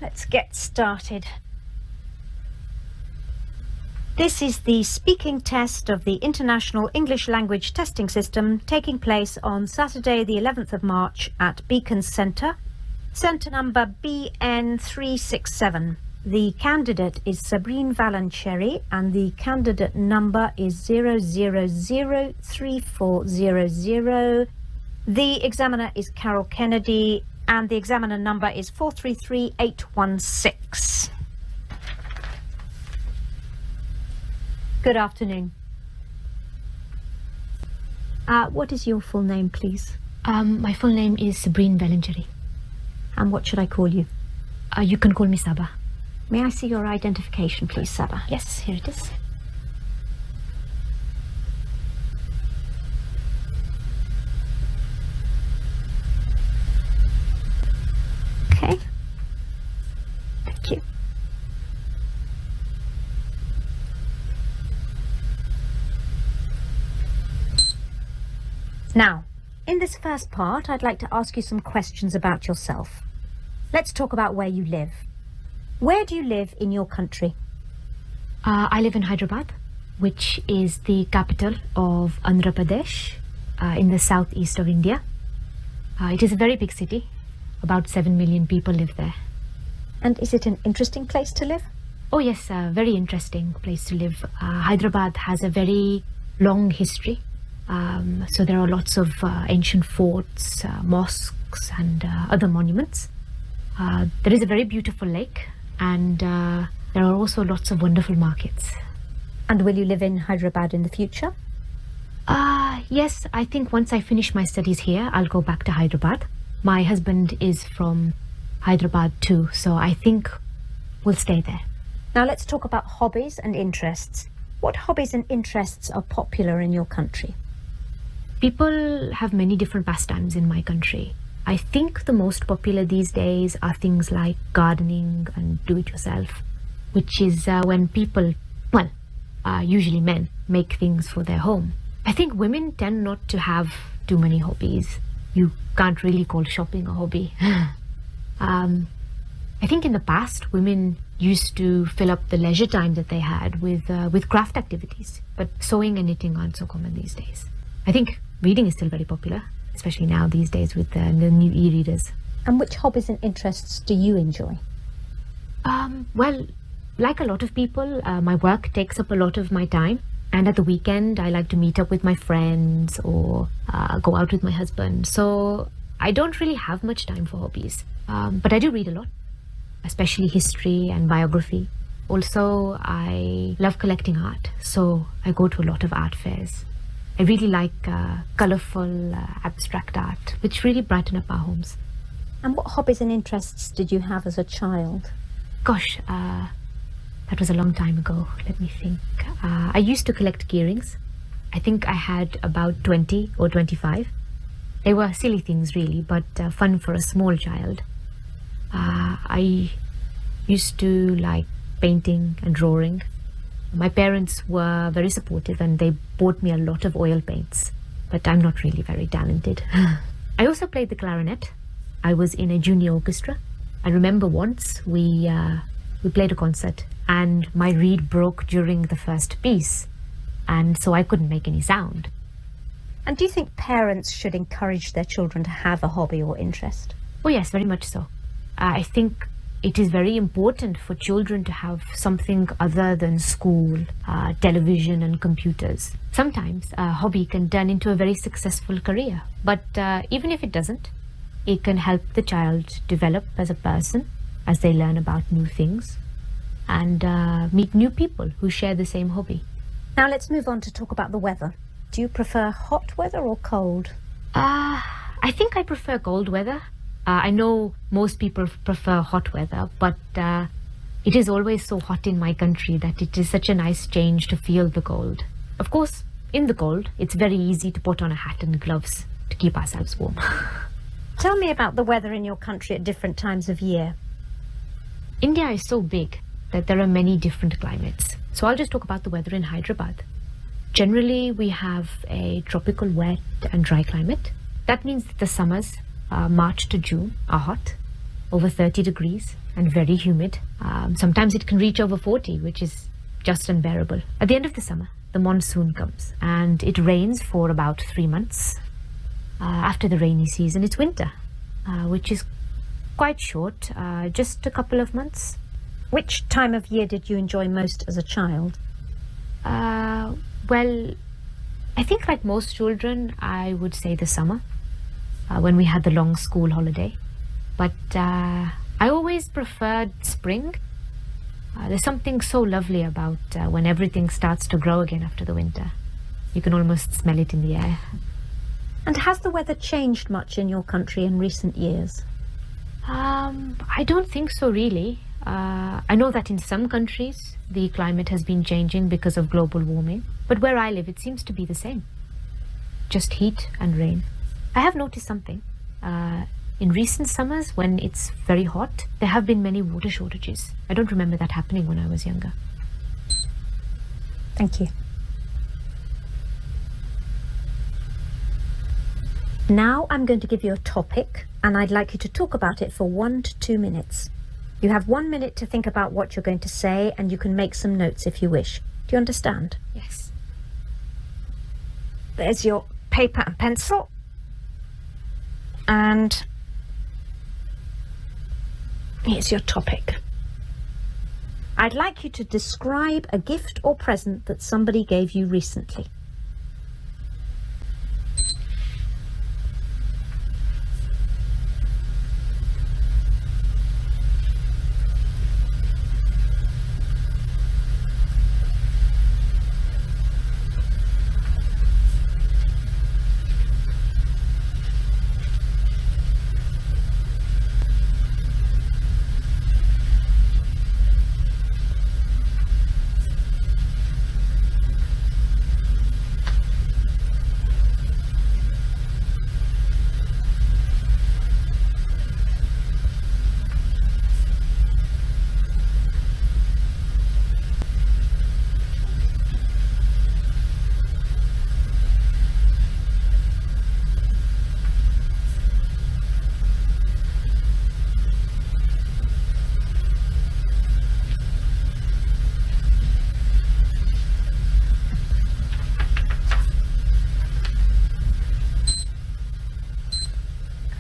let's get started. This is the speaking test of the International English Language Testing System taking place on Saturday the 11th of March at Beacon Centre, centre number BN367. The candidate is Sabrine Valencheri and the candidate number is 0003400. The examiner is Carol Kennedy and the examiner number is 433816. Good afternoon. What is your full name, please? My full name is Sabrine Valencheri. And what should I call you? You can call me Saba. May I see your identification, please, Saba? Yes, here it is. Okay. Thank you. Now, in this first part, I'd like to ask you some questions about yourself. Let's talk about where you live. Where do you live in your country? I live in Hyderabad, which is the capital of Andhra Pradesh, in the southeast of India. It is a very big city. About 7 million people live there. And is it an interesting place to live? Oh yes, a very interesting place to live. Hyderabad has a very long history. So there are lots of ancient forts, mosques and other monuments. There is a very beautiful lake and there are also lots of wonderful markets. And will you live in Hyderabad in the future? Yes, I think once I finish my studies here, I'll go back to Hyderabad. My husband is from Hyderabad too, so I think we'll stay there. Now let's talk about hobbies and interests. What hobbies and interests are popular in your country? People have many different pastimes in my country. I think the most popular these days are things like gardening and do-it-yourself, which is when people, usually men, make things for their home. I think women tend not to have too many hobbies. You can't really call shopping a hobby. I think in the past, women used to fill up the leisure time that they had with craft activities, but sewing and knitting aren't so common these days. I think reading is still very popular, especially now these days with the new e-readers. And which hobbies and interests do you enjoy? Well, like a lot of people, my work takes up a lot of my time. And at the weekend, I like to meet up with my friends or go out with my husband. So I don't really have much time for hobbies. But I do read a lot, especially history and biography. Also, I love collecting art. So I go to a lot of art fairs. I really like colourful, abstract art, which really brighten up our homes. And what hobbies and interests did you have as a child? Gosh, that was a long time ago. Let me think. I used to collect key rings. I think I had about 20 or 25. They were silly things really, but fun for a small child. I used to like painting and drawing. My parents were very supportive and they bought me a lot of oil paints, but I'm not really very talented. I also played the clarinet. I was in a junior orchestra. I remember once we played a concert and my reed broke during the first piece, and so I couldn't make any sound. And do you think parents should encourage their children to have a hobby or interest? Oh yes, very much so. I think it is very important for children to have something other than school, television and computers. Sometimes a hobby can turn into a very successful career, but even if it doesn't, it can help the child develop as a person as they learn about new things and meet new people who share the same hobby. Now let's move on to talk about the weather. Do you prefer hot weather or cold? I think I prefer cold weather. I know most people prefer hot weather, but it is always so hot in my country that it is such a nice change to feel the cold. Of course, in the cold, it's very easy to put on a hat and gloves to keep ourselves warm. Tell me about the weather in your country at different times of year. India is so big that there are many different climates. So I'll just talk about the weather in Hyderabad. Generally, we have a tropical wet and dry climate. That means that the summers, March to June, are hot. over 30 degrees and very humid. Sometimes it can reach over 40, which is just unbearable. At the end of the summer, the monsoon comes and it rains for about 3 months. After the rainy season, it's winter, which is quite short, just a couple of months. Which time of year did you enjoy most as a child? Well, I think like most children, I would say the summer, when we had the long school holiday. But I always preferred spring. There's something so lovely about when everything starts to grow again after the winter. You can almost smell it in the air. And has the weather changed much in your country in recent years? I don't think so, really. I know that in some countries the climate has been changing because of global warming, but where I live it seems to be the same. Just heat and rain. I have noticed something. In recent summers, when it's very hot, there have been many water shortages. I don't remember that happening when I was younger. Thank you. Now I'm going to give you a topic, and I'd like you to talk about it for 1 to 2 minutes. You have 1 minute to think about what you're going to say, and you can make some notes if you wish. Do you understand? Yes. There's your paper and pencil. And here's your topic. I'd like you to describe a gift or present that somebody gave you recently.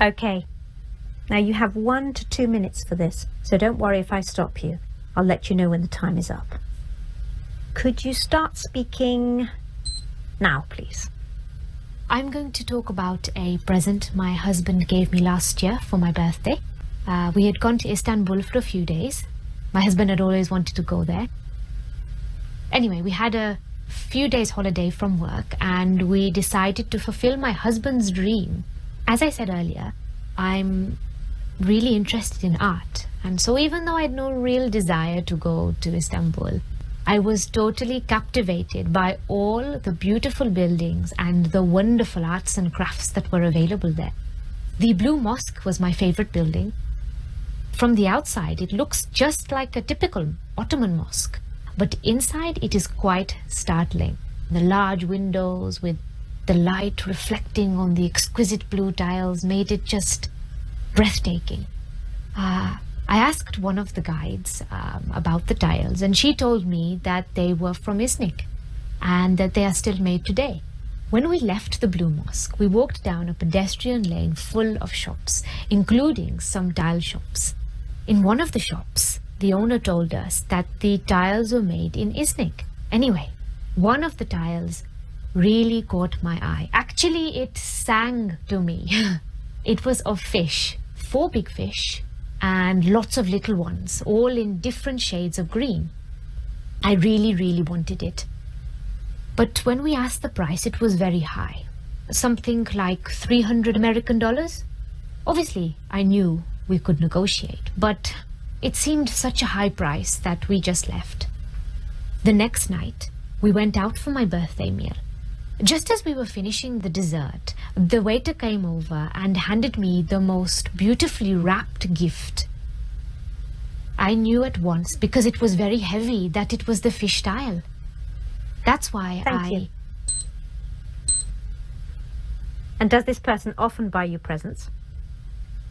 Okay. Now you have 1 to 2 minutes for this, so don't worry if I stop you. I'll let you know when the time is up. Could you start speaking now, please? I'm going to talk about a present my husband gave me last year for my birthday. We had gone to Istanbul for a few days. My husband had always wanted to go there. Anyway, we had a few days holiday from work and we decided to fulfill my husband's dream. As I said earlier, I'm really interested in art. And so even though I had no real desire to go to Istanbul, I was totally captivated by all the beautiful buildings and the wonderful arts and crafts that were available there. The Blue Mosque was my favorite building. From the outside, it looks just like a typical Ottoman mosque, but inside it is quite startling. The large windows with the light reflecting on the exquisite blue tiles made it just breathtaking. I asked one of the guides about the tiles, and she told me that they were from Iznik and that they are still made today. When we left the Blue Mosque, we walked down a pedestrian lane full of shops, including some tile shops. In one of the shops, the owner told us that the tiles were made in Iznik. Anyway, one of the tiles really caught my eye. Actually, it sang to me. It was of fish, 4 big fish, and lots of little ones, all in different shades of green. I really, really wanted it. But when we asked the price, it was very high. Something like $300 American. Obviously, I knew we could negotiate, but it seemed such a high price that we just left. The next night, we went out for my birthday meal. Just as we were finishing the dessert, the waiter came over and handed me the most beautifully wrapped gift. I knew at once, because it was very heavy, that it was the fish tile. That's why Thank you. And does this person often buy you presents?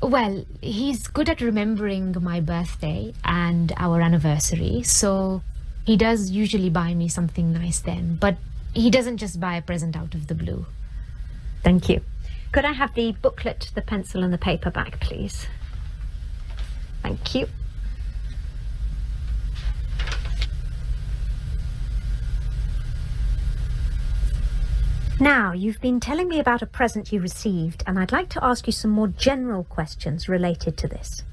Well, he's good at remembering my birthday and our anniversary, so he does usually buy me something nice then, but he doesn't just buy a present out of the blue. Thank you. Could I have the booklet, the pencil and the paper back, please? Thank you. Now, you've been telling me about a present you received, and I'd like to ask you some more general questions related to this.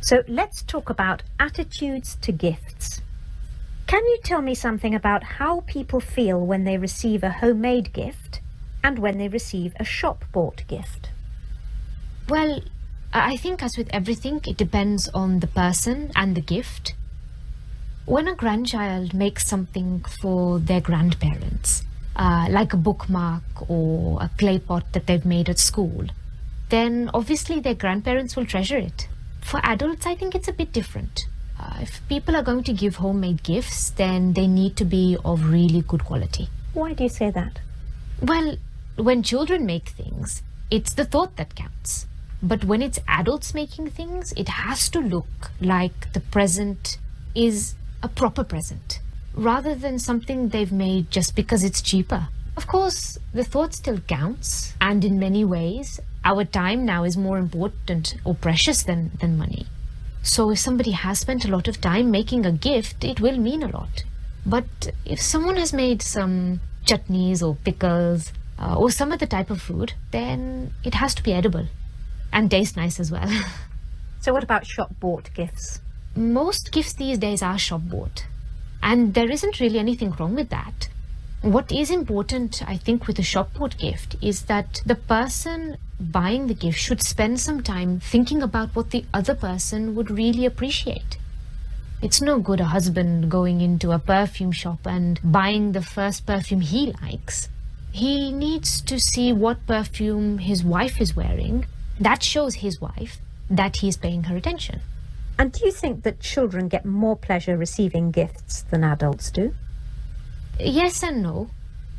So let's talk about attitudes to gifts. Can you tell me something about how people feel when they receive a homemade gift and when they receive a shop-bought gift? Well, I think as with everything, it depends on the person and the gift. When a grandchild makes something for their grandparents, like a bookmark or a clay pot that they've made at school, then obviously their grandparents will treasure it. For adults, I think it's a bit different. If people are going to give homemade gifts, then they need to be of really good quality. Why do you say that? Well, when children make things, it's the thought that counts. But when it's adults making things, it has to look like the present is a proper present, rather than something they've made just because it's cheaper. Of course, the thought still counts, and in many ways, our time now is more important or precious than money. So if somebody has spent a lot of time making a gift, it will mean a lot. But if someone has made some chutneys or pickles or some other type of food, then it has to be edible and taste nice as well. So what about shop-bought gifts? Most gifts these days are shop-bought, and there isn't really anything wrong with that. What is important, I think, with a shop-bought gift is that the person buying the gift should spend some time thinking about what the other person would really appreciate. It's no good a husband going into a perfume shop and buying the first perfume he likes. He needs to see what perfume his wife is wearing. That shows his wife that he's paying her attention. And do you think that children get more pleasure receiving gifts than adults do? Yes and no.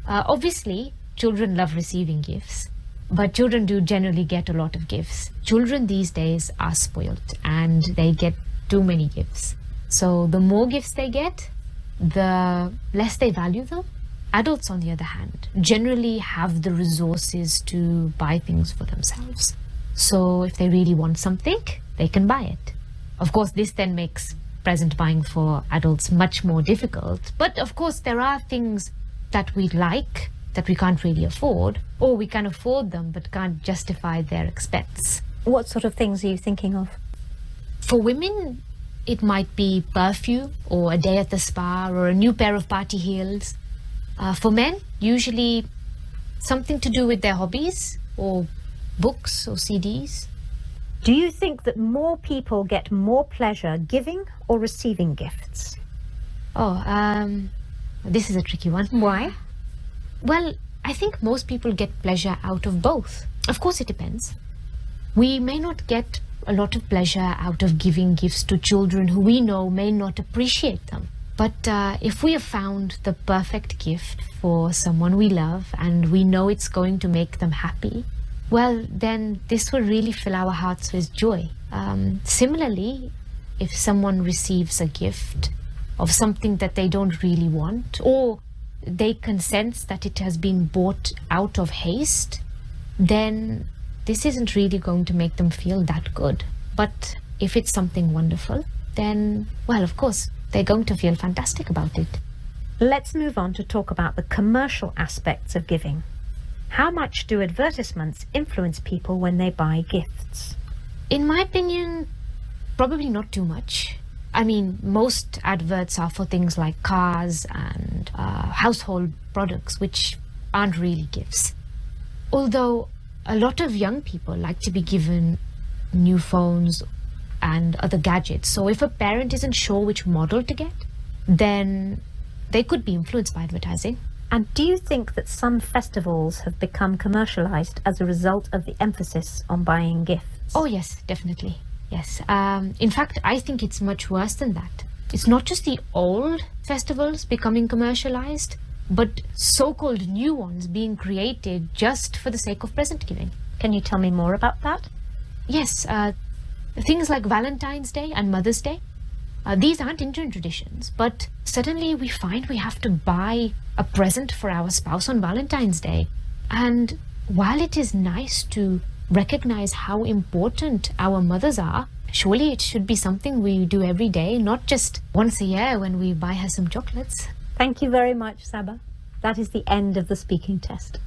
Obviously, children love receiving gifts, but children do generally get a lot of gifts. Children these days are spoiled and they get too many gifts. So the more gifts they get, the less they value them. Adults, on the other hand, generally have the resources to buy things for themselves. So if they really want something, they can buy it. Of course, this then makes present buying for adults much more difficult. But of course, there are things that we like that we can't really afford, or we can afford them but can't justify their expense. What sort of things are you thinking of? For women, it might be perfume or a day at the spa or a new pair of party heels. For men, usually something to do with their hobbies or books or CDs. Do you think that more people get more pleasure giving or receiving gifts? This is a tricky one. Why? Well, I think most people get pleasure out of both. Of course, it depends. We may not get a lot of pleasure out of giving gifts to children who we know may not appreciate them. But if we have found the perfect gift for someone we love and we know it's going to make them happy, well, then this will really fill our hearts with joy. Similarly, if someone receives a gift of something that they don't really want, or they can sense that it has been bought out of haste, then this isn't really going to make them feel that good. But if it's something wonderful, then, well, of course, they're going to feel fantastic about it. Let's move on to talk about the commercial aspects of giving. How much do advertisements influence people when they buy gifts? In my opinion, probably not too much. I mean, most adverts are for things like cars and household products, which aren't really gifts. Although a lot of young people like to be given new phones and other gadgets. So if a parent isn't sure which model to get, then they could be influenced by advertising. And do you think that some festivals have become commercialized as a result of the emphasis on buying gifts? Oh, yes, definitely. Yes. In fact, I think it's much worse than that. It's not just the old festivals becoming commercialized, but so-called new ones being created just for the sake of present giving. Can you tell me more about that? Yes, things like Valentine's Day and Mother's Day. These aren't Indian traditions, but suddenly we find we have to buy a present for our spouse on Valentine's Day. And while it is nice to recognize how important our mothers are, surely it should be something we do every day, not just once a year when we buy her some chocolates. Thank you very much, Saba. That is the end of the speaking test.